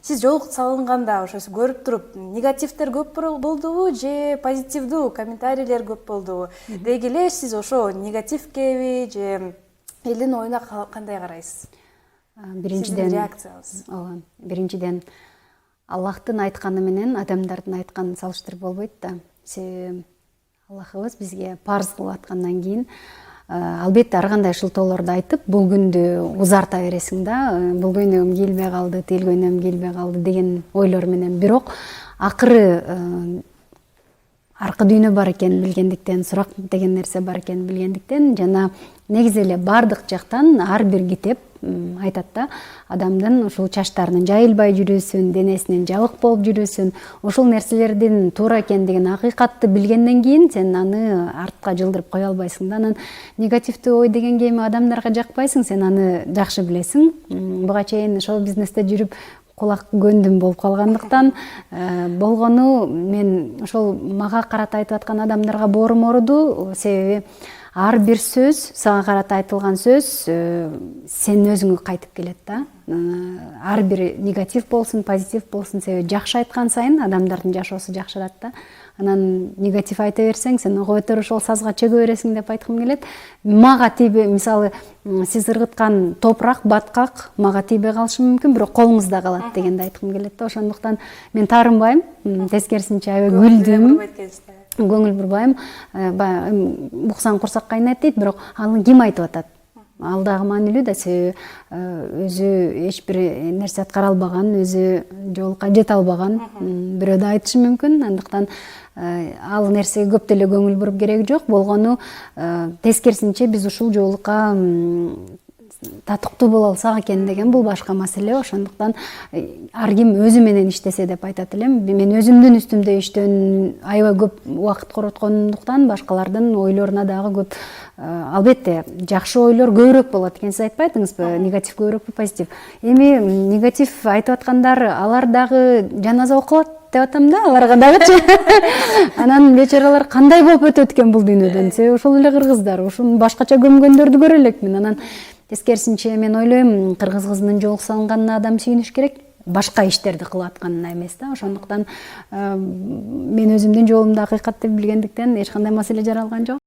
сиз жол салынганда ошо көрүп туруп негативдер көп болдубу же позитивдүү комментарийлер көп болдубу? Деги эле сиз ошо негативкеби же элдин оюна кандай карайсыз? Биринчиден реакциябыз. ооба, биринчиден Аллахтын айтканы менен адамдардын айтканын салыштырып болбойт да. Себеби Аллахыбыз бизге парз кылып аткандан кийин албетте ар кандай шылтоолорду айтып, бул күндү узарта бересиң да, бул көйнөгүм кийилбей калды, тил көйнөгүм кийилбей калды деген ойлор менен. Бирок акыры аркы дүйнө бар экенин билгендиктен, сурак деген нерсе бар экенин билгендиктен жана негизи эле бардык жактан ар бир китеп айтат да, адамдын ушул чачтарынын жайылбай жүрүүсүн, денесинин жабык болуп жүрүүсүн, ушул нерселердин туура экендигин, акыйкатты билгенден кийин сен аны артка жылдырып кое албайсың да. Анан негативдүү ой дегенге эми адамдарга жакпайсың, сен аны жакшы билесиң. Буга чейин шоу бизнесте жүрүп кулак көндүм болуп калгандыктан болгону мен ошол мага карата айтып аткан адамдарга боорум ооруду. Себеби ар бир сөз, сага карата айтылган сөз сен өзүңө кайтып келет да. Ар бир негатив болсун, позитив болсун, себеби жакшы айткан сайын адамдардын жашоосу жакшырат да. Анан негатив айта берсең, сен ого бетер ошол сазга чөгө бересиң деп айткым келет. Мага тийбей, мисалы, сиз ыргыткан топурак, баткак мага тийбей калышы мүмкүн, бирок колуңузда калат дегенди айткым келет да. Ошондуктан мен таарынбайм, тескерисинче аябай күлдүм. Көңүл бурбайм. Буксаң курсак кайнайт дейт, бирок аны ким айтып атат? Ал дагы маанилүү да, себеби өзү эч бир нерсе аткара албаган, өзү жолука жете албаган бирөө да айтышы мүмкүн. Андыктан ал нерсеге көп деле көңүл буруп кереги жок. Болгону тескерисинче биз ушул жолука татыктуу боло алсак экен деген бул башка маселе. Ошондуктан ар ким өзү менен иштесе деп айтат элем. Мен өзүмдүн үстүмдө иштөөнүн аябай көп убакыт короткондуктан башкалардын ойлоруна дагы көп, албетте жакшы ойлор көбүрөөк болот экен. Сиз айтпайдыңызбы, негатив көбүрөөкпү, позитив? Эми негатив айтып аткандар, алар дагы жаназа окулат деп атам да, аларга дагычы. Анан бечаралар кандай болуп өтөт экен бул дүйнөдөн? Себеби ошол эле кыргыздар, ушуну башкача көмгөндөрдү көрө элекмин. Анан тескерисинче мен ойлойм, кыргыз кызынын жолу салынганына адам сүйүнүш керек, башка иштерди кылып атканына эмес да. Ошондуктан мен өзүмдүн жолумду акыйкат деп билгендиктен эч кандай маселе жаралган жок.